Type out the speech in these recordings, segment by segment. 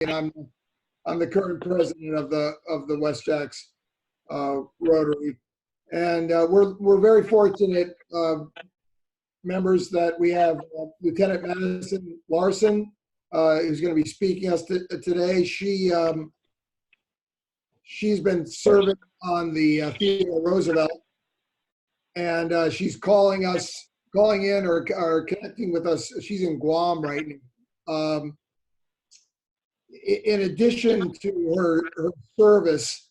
and I'm the current president of the WestJax Rotary, and we're very fortunate members that we have Lieutenant Maddison Larson, who's going to be speaking us today. She's been serving on the Theodore Roosevelt, and she's calling in or connecting with us. She's in Guam right now. In addition to her service,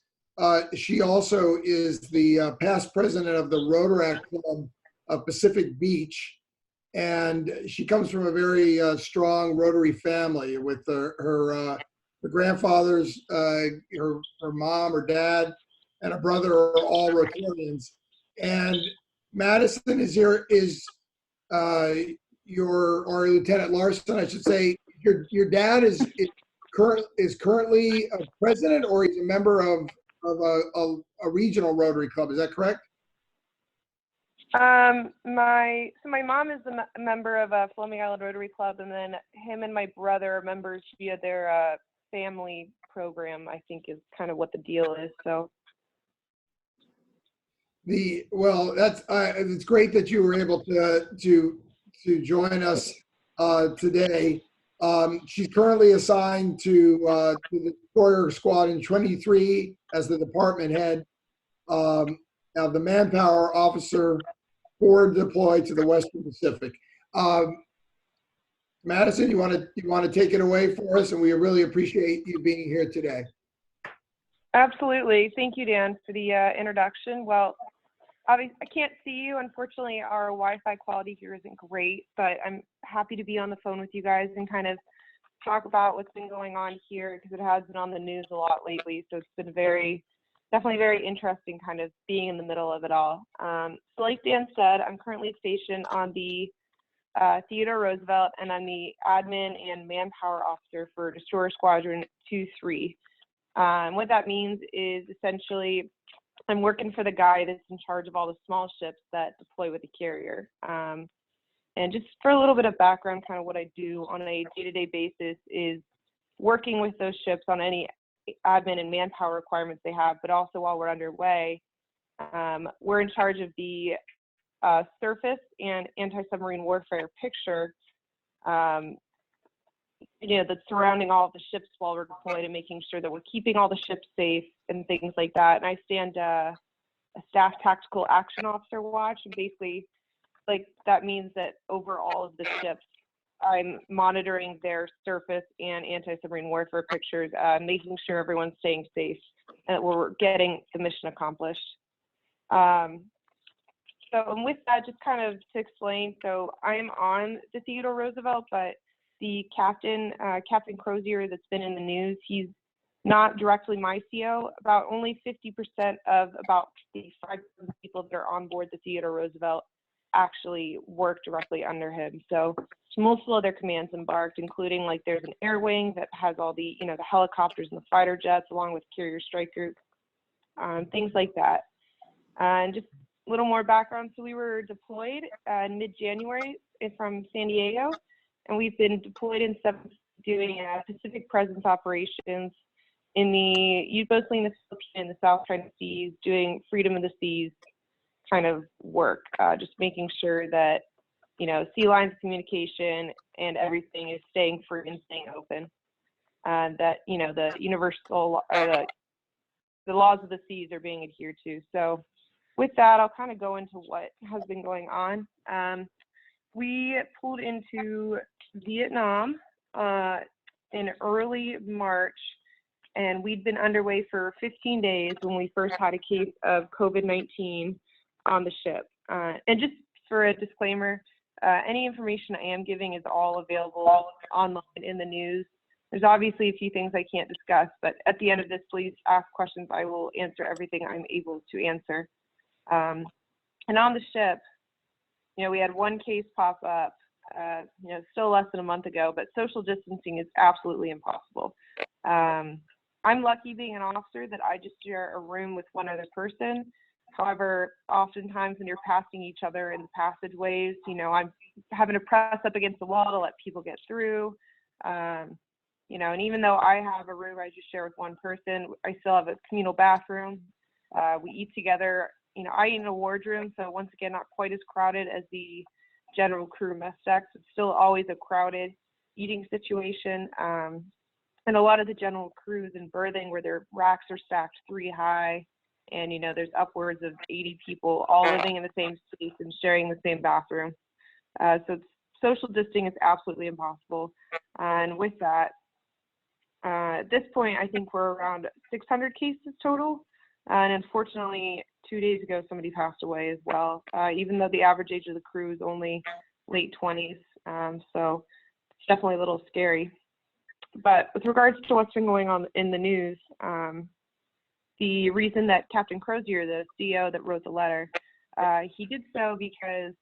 she also is the past president of the Rotaract Club of Pacific Beach, and she comes from a very strong Rotary family with her grandfathers, her mom, her dad, and a brother are all Rotarians. And Maddison or Lieutenant Larson, I should say, your dad is currently a president, or he's a member of a regional Rotary club. Is that correct? My mom is a member of a Fleming Island Rotary Club, and then him and my brother are members via their family program, I think is kind of what the deal is. So. It's great that you were able to join us today. She's currently assigned to the Destroyer Squad in 23 as the department head. Now the manpower officer forward deployed to the Western Pacific. Maddison, you want to take it away for us, and we really appreciate you being here today. Absolutely. Thank you, Dan, for the introduction. Well, obviously, I can't see you. Unfortunately, our Wi-Fi quality here isn't great, but I'm happy to be on the phone with you guys and kind of talk about what's been going on here, because it has been on the news a lot lately. So it's been definitely very interesting kind of being in the middle of it all. So like Dan said, I'm currently stationed on the Theodore Roosevelt, and I'm the admin and manpower officer for Destroyer Squadron 2-3. What that means is essentially I'm working for the guy that's in charge of all the small ships that deploy with the carrier. And just for a little bit of background, kind of what I do on a day-to-day basis is working with those ships on any admin and manpower requirements they have, but also while we're underway, we're in charge of the surface and anti-submarine warfare picture, that's surrounding all of the ships while we're deployed, and making sure that we're keeping all the ships safe and things like that. And I stand a staff tactical action officer watch, and basically, that means that over all of the ships, I'm monitoring their surface and anti-submarine warfare pictures, making sure everyone's staying safe and that we're getting the mission accomplished. And with that, just kind of to explain, so I'm on the Theodore Roosevelt, but the captain, Captain Crozier, that's been in the news, he's not directly my CO. About only 50% of about the 5,000 people that are on board the Theodore Roosevelt actually work directly under him. So multiple other commands embarked, including there's an air wing that has all the, the helicopters and the fighter jets, along with carrier strike group, things like that. And just a little more background. So we were deployed in mid-January from San Diego, and we've been deployed in doing Pacific presence operations in the U-boats in the Philippines and the South China Seas, doing freedom of the seas kind of work, just making sure that sea lines of communication and everything is staying free and staying open, that the universal or the laws of the seas are being adhered to. So with that, I'll kind of go into what has been going on. We pulled into Vietnam in early March, and we'd been underway for 15 days when we first had a case of COVID-19 on the ship. And just for a disclaimer, any information I am giving is all available online in the news. There's obviously a few things I can't discuss, but at the end of this, please ask questions. I will answer everything I'm able to answer. And on the ship, we had one case pop up, still less than a month ago, but social distancing is absolutely impossible. I'm lucky being an officer that I just share a room with one other person. However, oftentimes when you're passing each other in the passageways, I'm having to press up against the wall to let people get through. And even though I have a room I just share with one person, I still have a communal bathroom. We eat together. I eat in a wardroom, so once again, not quite as crowded as the general crew mess decks. It's still always a crowded eating situation. And a lot of the general crews in berthing where their racks are stacked 3 high, and there's upwards of 80 people all living in the same space and sharing the same bathroom. So social distancing is absolutely impossible. And with that, at this point, I think we're around 600 cases total. And unfortunately, 2 days ago, somebody passed away as well, even though the average age of the crew is only late 20s. So it's definitely a little scary. But with regards to what's been going on in the news, the reason that Captain Crozier, the CEO that wrote the letter, he did so because,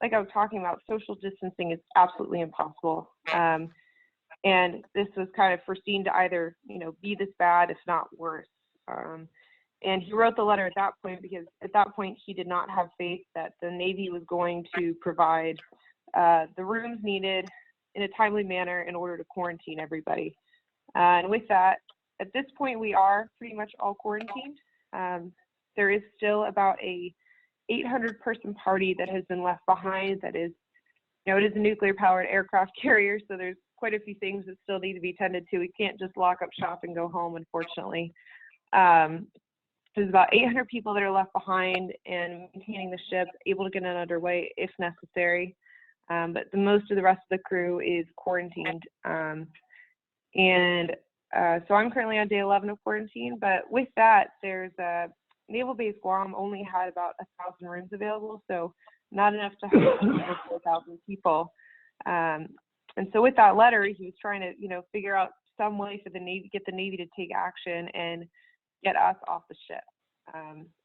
like I was talking about, social distancing is absolutely impossible. And this was kind of foreseen to either, be this bad, if not worse. And he wrote the letter at that point because at that point he did not have faith that the Navy was going to provide the rooms needed in a timely manner in order to quarantine everybody. And with that, at this point, we are pretty much all quarantined. There is still about a 800-person party that has been left behind. That is, it is a nuclear-powered aircraft carrier, so there's quite a few things that still need to be tended to. We can't just lock up shop and go home, unfortunately. There's about 800 people that are left behind and maintaining the ship, able to get it underway if necessary. But most of the rest of the crew is quarantined. So I'm currently on day 11 of quarantine, but with that, there's Naval Base Guam only had about 1,000 rooms available, so not enough to house over 4,000 people. And so with that letter, he was trying to, figure out some way for the Navy, get the Navy to take action and get us off the ship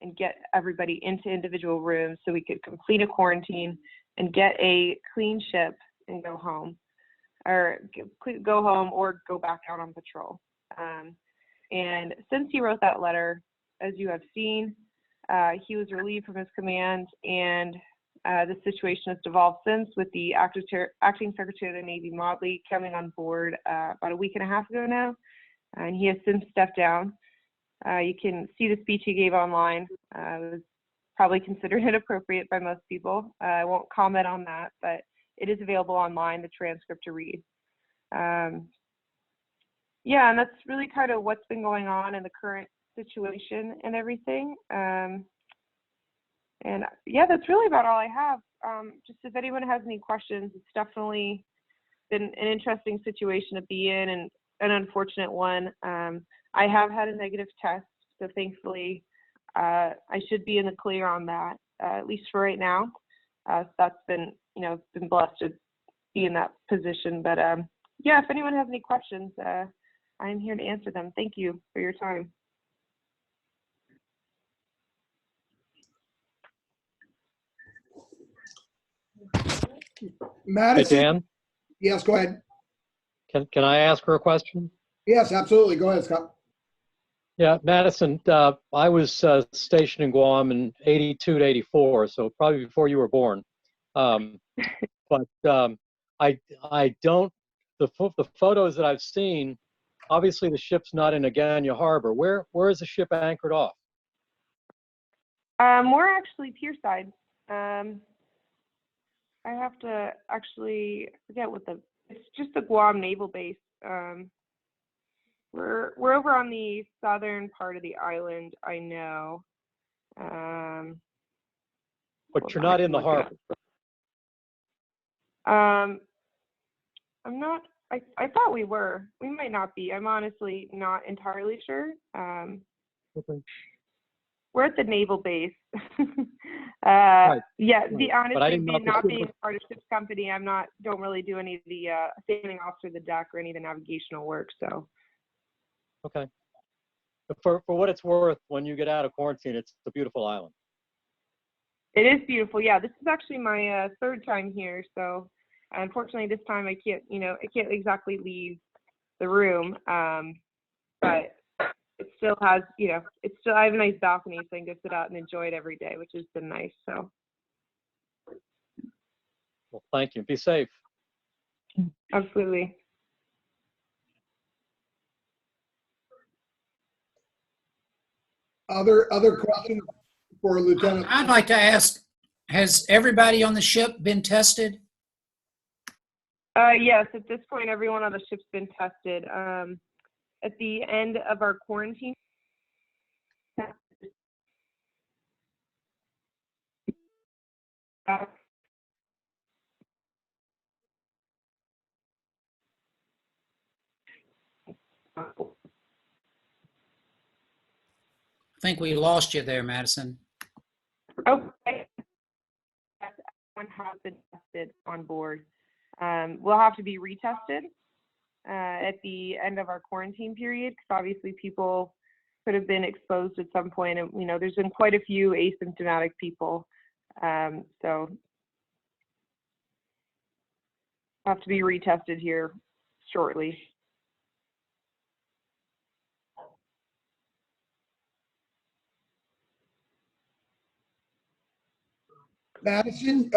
and get everybody into individual rooms so we could complete a quarantine and get a clean ship and go home, or go back out on patrol. And since he wrote that letter, as you have seen, he was relieved from his command, and the situation has devolved since, with the acting Secretary of the Navy, Motley, coming on board about a week and a half ago now, and he has since stepped down. You can see the speech he gave online. It was probably considered inappropriate by most people. I won't comment on that, but it is available online, the transcript to read. Yeah, and that's really kind of what's been going on in the current situation and everything. And yeah, that's really about all I have. Just if anyone has any questions, it's definitely been an interesting situation to be in, and an unfortunate one. I have had a negative test, so thankfully I should be in the clear on that, at least for right now. So that's been, been blessed to be in that position. But yeah, if anyone has any questions, I'm here to answer them. Thank you for your time. Maddison? Hey, Dan, Yes, go ahead. can I ask her a question? Yes, absolutely. Go ahead, Scott. Yeah, Madison, I was stationed in Guam in 82 to 84, so probably before you were born. But I don't, the photos that I've seen, obviously the ship's not in Agana Harbor. Where is the ship anchored off? We're actually pierside. I have to actually forget it's just the Guam Naval Base. We're over on the southern part of the island, I know. But you're not in the harbor. I'm not, I thought we were. We might not be. I'm honestly not entirely sure. Okay. We're at the naval base. Right. Yeah, Right. honestly, not being part of ship's company, don't really do any of the standing officer, the deck, or any of the navigational work. So. Okay. But for what it's worth, when you get out of quarantine, it's a beautiful island. It is beautiful. Yeah, this is actually my third time here. So unfortunately, this time I can't exactly leave the room. But it still has, I have a nice balcony, so I can go sit out and enjoy it every day, which has been nice. So. Well, thank you. Be safe. Absolutely. Other questions for Lieutenant? I'd like to ask, has everybody on the ship been tested? Yes, at this point, everyone on the ship's been tested. At the end of our quarantine, I think we lost you there, Madison. okay, everyone has been tested on board. We'll have to be retested at the end of our quarantine period, because obviously people could have been exposed at some point, and there's been quite a few asymptomatic people, so have to be retested here shortly. Madison,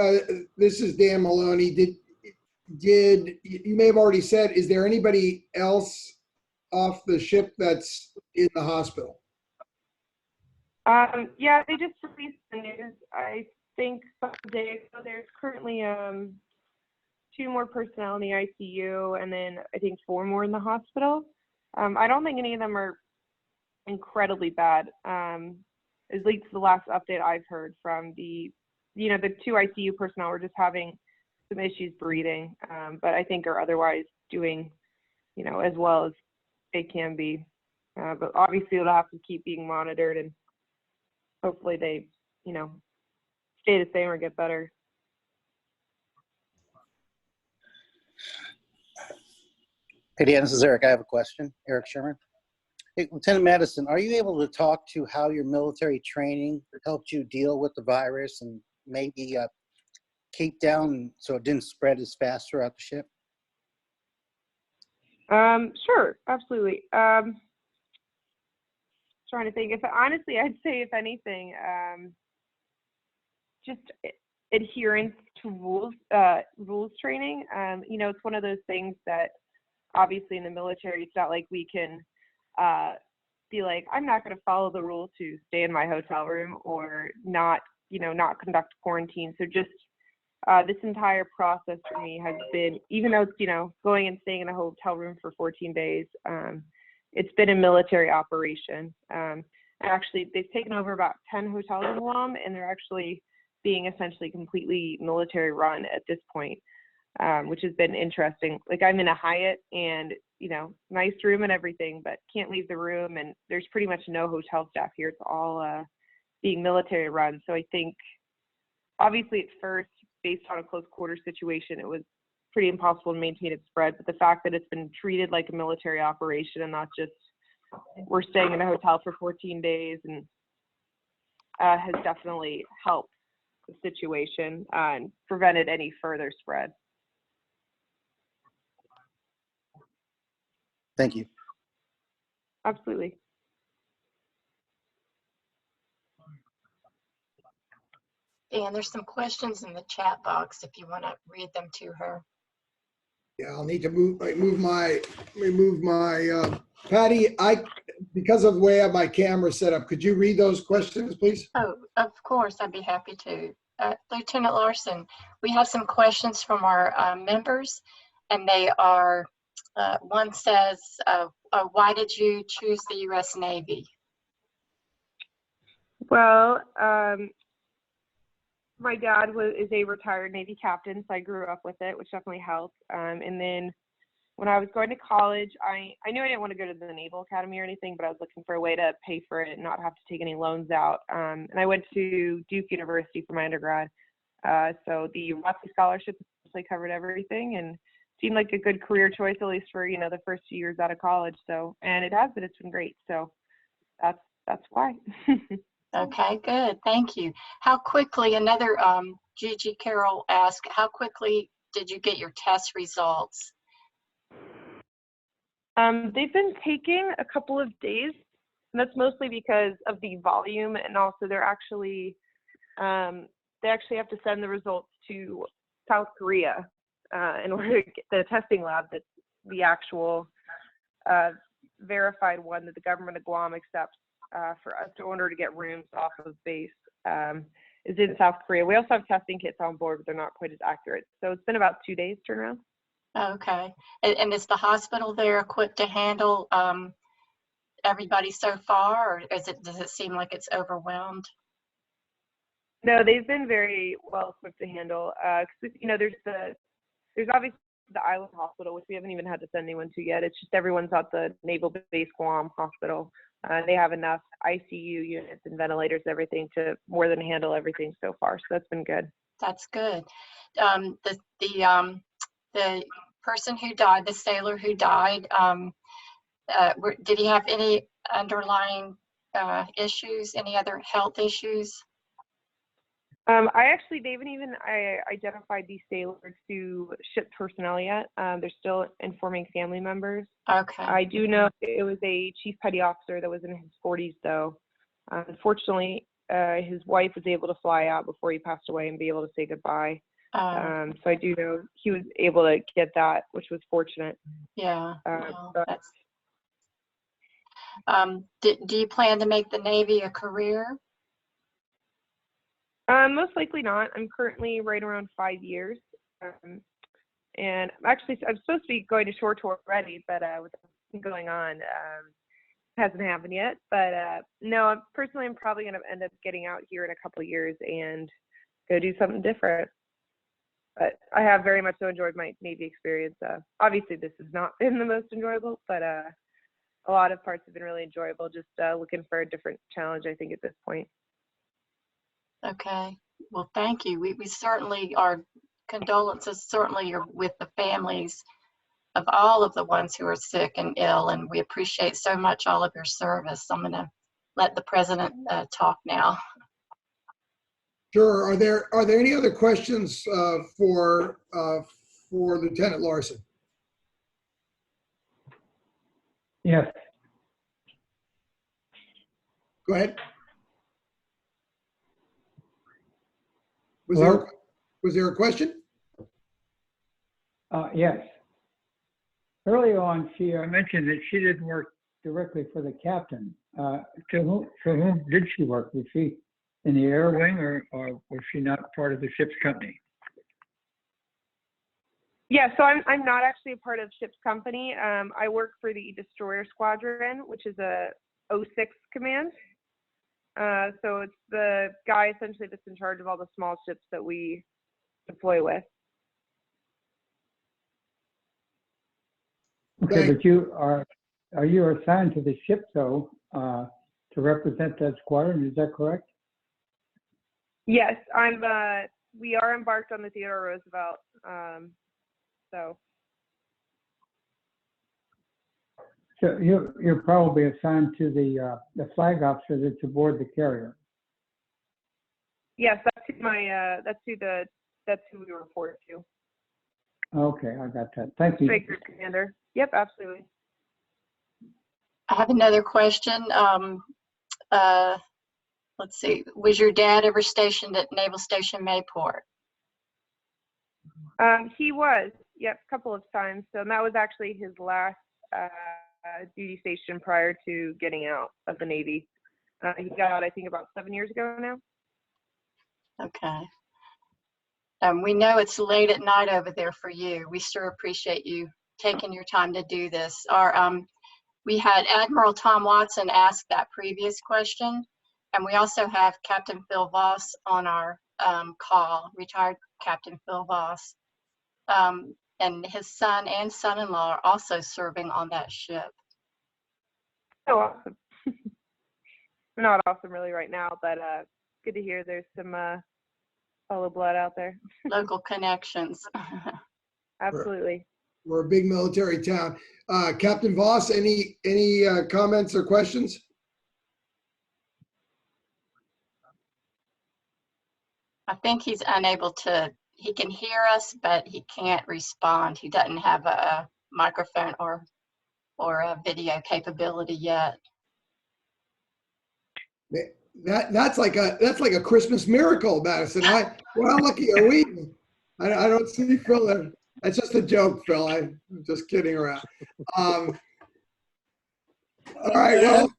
this is Dan Maloney. Did you may have already said, is there anybody else off the ship that's in the hospital? Yeah, they just released the news. I think some days ago. There's currently 2 more personnel in the ICU, and then I think 4 more in the hospital. I don't think any of them are incredibly bad. At least the last update I've heard from the 2 ICU personnel were just having some issues breathing, but I think are otherwise doing, as well as they can be. But obviously it'll have to keep being monitored, and hopefully they, stay the same or get better. Hey, Dan, this is Eric. I have a question. Eric Sherman. Hey, Lieutenant Madison, are you able to talk to how your military training helped you deal with the virus and maybe keep down so it didn't spread as fast throughout the ship? Sure, absolutely. Trying to think. Honestly, I'd say if anything, just adherence to rules training. It's one of those things that obviously in the military, it's not like we can be like, I'm not going to follow the rule to stay in my hotel room or not conduct quarantine. So just this entire process for me has been, even though it's, going and staying in a hotel room for 14 days, it's been a military operation. Actually, they've taken over about 10 hotels in Guam, and they're actually being essentially completely military run at this point, which has been interesting. Like, I'm in a Hyatt, and nice room and everything, but can't leave the room, and there's pretty much no hotel staff here. It's all being military run. So I think obviously at first, based on a close quarter situation, it was pretty impossible to maintain its spread, but the fact that it's been treated like a military operation and not just we're staying in a hotel for 14 days and has definitely helped the situation and prevented any further spread. Thank you. Absolutely. Dan, there's some questions in the chat box if you want to read them to her. Yeah, I'll need to remove my Patty, because of the way I have my camera set up, could you read those questions, please? Oh, of course, I'd be happy to. Lieutenant Larson, we have some questions from our members, and they are, one says, why did you choose the U.S. Navy? Well, my dad is a retired Navy captain, so I grew up with it, which definitely helped. And then when I was going to college, I knew I didn't want to go to the Naval Academy or anything, but I was looking for a way to pay for it and not have to take any loans out. And I went to Duke University for my undergrad. So the ROTC scholarship essentially covered everything and seemed like a good career choice, at least for, the first 2 years out of college. So, and it has been, it's been great. So that's why. Okay, good. Thank you. How quickly, another Gigi Carroll asked, how quickly did you get your test results? They've been taking a couple of days, and that's mostly because of the volume, and also they actually have to send the results to South Korea in order to get the testing lab that's the actual verified one that the government of Guam accepts for us in order to get rooms off of base is in South Korea. We also have testing kits on board, but they're not quite as accurate. So it's been about 2 days turnaround. Okay. And is the hospital there equipped to handle everybody so far, or does it seem like it's overwhelmed? No, they've been very well equipped to handle. 'Cause, you know, there's obviously the island hospital, which we haven't even had to send anyone to yet. It's just everyone's at the Naval Base Guam Hospital. They have enough ICU units and ventilators and everything to more than handle everything so far. So that's been good. That's good. The person who died, the sailor who died, did he have any underlying issues, any other health issues? They haven't even identified these sailors to ship personnel yet. They're still informing family members. Okay. I do know it was a chief petty officer that was in his 40s, though. Unfortunately, his wife was able to fly out before he passed away and be able to say goodbye. So I do know he was able to get that, which was fortunate. Yeah. Well, do you plan to make the Navy a career? Most likely not. I'm currently right around 5 years. And I'm supposed to be going to shore tour already, but with everything going on, hasn't happened yet. But no, personally, I'm probably going to end up getting out here in a couple of years and go do something different. But I have very much so enjoyed my Navy experience. Obviously, this has not been the most enjoyable, but a lot of parts have been really enjoyable. Just looking for a different challenge, I think, at this point. Okay. Well, thank you. We certainly, our condolences certainly are with the families of all of the ones who are sick and ill, and we appreciate so much all of your service. I'm going to let the president talk now. Sure. Are there any other questions for Lieutenant Larson? Yes. Go ahead. Was there a question? Yes. Early on, she mentioned that she didn't work directly for the captain. For whom did she work? Was she in the air wing, or was she not part of the ship's company? Yeah, so I'm not actually a part of ship's company. I work for the destroyer squadron, which is a 06 command. So it's the guy essentially that's in charge of all the small ships that we deploy with. Okay, but are you assigned to the ship though, to represent that squadron? Is that correct? Yes, we are embarked on the Theodore Roosevelt. So you're probably assigned to the flag officer that's aboard the carrier. Yes, that's who we report to. Okay, I got that. Thank you. Big group commander. Yep, absolutely. I have another question. Let's see. Was your dad ever stationed at Naval Station Mayport? He was, yep, a couple of times. So that was actually his last duty station prior to getting out of the Navy. He got out, I think, about 7 years ago now. Okay. We know it's late at night over there for you. We sure appreciate you taking your time to do this. We had Admiral Tom Watson ask that previous question, and we also have Captain Phil Voss on our call, retired Captain Phil Voss. And his son and son-in-law are also serving on that ship. So awesome. Not awesome really right now, but good to hear there's some fellow blood out there. Local connections. Absolutely. We're a big military town. Captain Voss, any comments or questions? I think he's unable to, he can hear us, but he can't respond. He doesn't have a microphone or a video capability yet. That's like a Christmas miracle, Madison. How lucky are we? I don't see Phil there. That's just a joke, Phil. I'm just kidding around. All right. Well,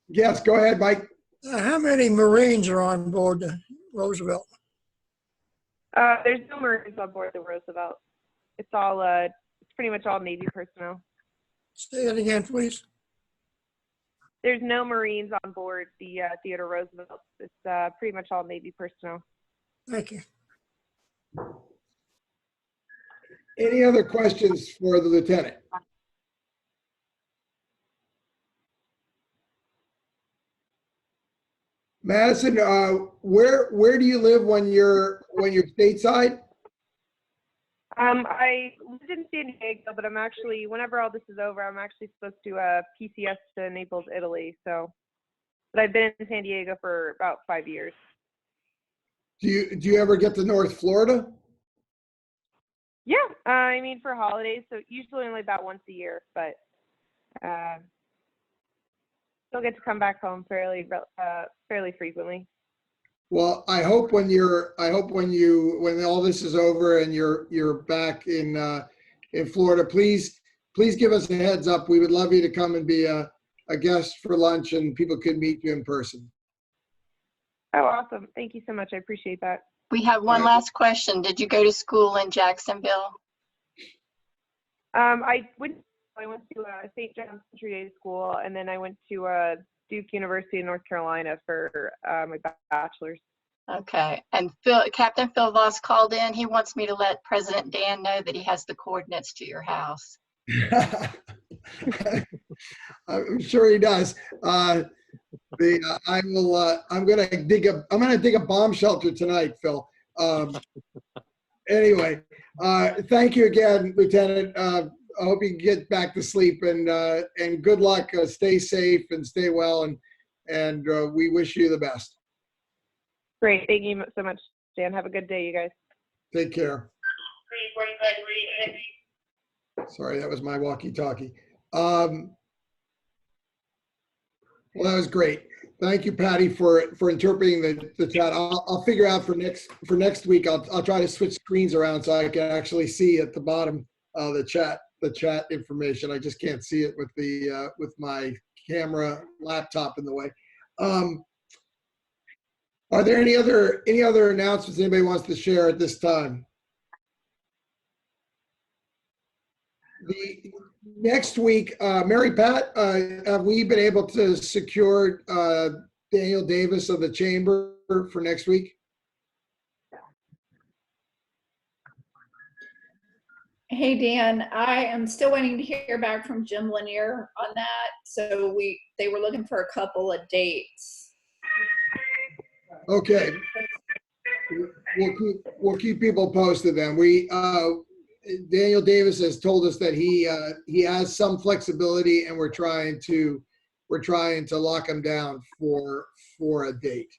Yes, go ahead, Mike. How many Marines are on board the Roosevelt? There's no Marines on board the Roosevelt. It's all, it's pretty much all Navy personnel. Say it again, please. There's no Marines on board the Theodore Roosevelt. It's pretty much all Navy personnel. Thank you. Any other questions for the lieutenant? Madison, where do you live when you're stateside? I lived in San Diego, but I'm actually, whenever all this is over, I'm actually supposed to PCS to Naples, Italy. So, but I've been in San Diego for about 5 years. Do you ever get to North Florida? Yeah, I mean for holidays, so usually only about once a year, but still get to come back home fairly frequently. Well, I hope when all this is over and you're back in Florida, please give us a heads up. We would love you to come and be a guest for lunch, and people could meet you in person. Oh, awesome! Thank you so much. I appreciate that. We have one last question. Did you go to school in Jacksonville? I went to St. John's Country Day School, and then I went to Duke University in North Carolina for my bachelor's. Okay. And Captain Phil Voss called in. He wants me to let President Dan know that he has the coordinates to your house. I'm sure he does. I'm gonna dig a bomb shelter tonight, Phil. Anyway, thank you again, Lieutenant. I hope you can get back to sleep, and good luck. Stay safe and stay well, and we wish you the best. Great. Thank you so much, Dan. Have a good day, you guys. Take care. Sorry, that was my walkie-talkie. Well, that was great. Thank you, Patty, for interpreting the chat. I'll figure out for next week. I'll try to switch screens around so I can actually see at the bottom the chat information. I just can't see it with my camera laptop in the way. Are there any other announcements anybody wants to share at this time? The next week, Mary Pat, have we been able to secure Daniel Davis of the Chamber for next week? Hey, Dan, I am still waiting to hear back from Jim Lanier on that. So they were looking for a couple of dates. Okay. We'll keep people posted then. Daniel Davis has told us that he has some flexibility, and we're trying to lock him down for a date.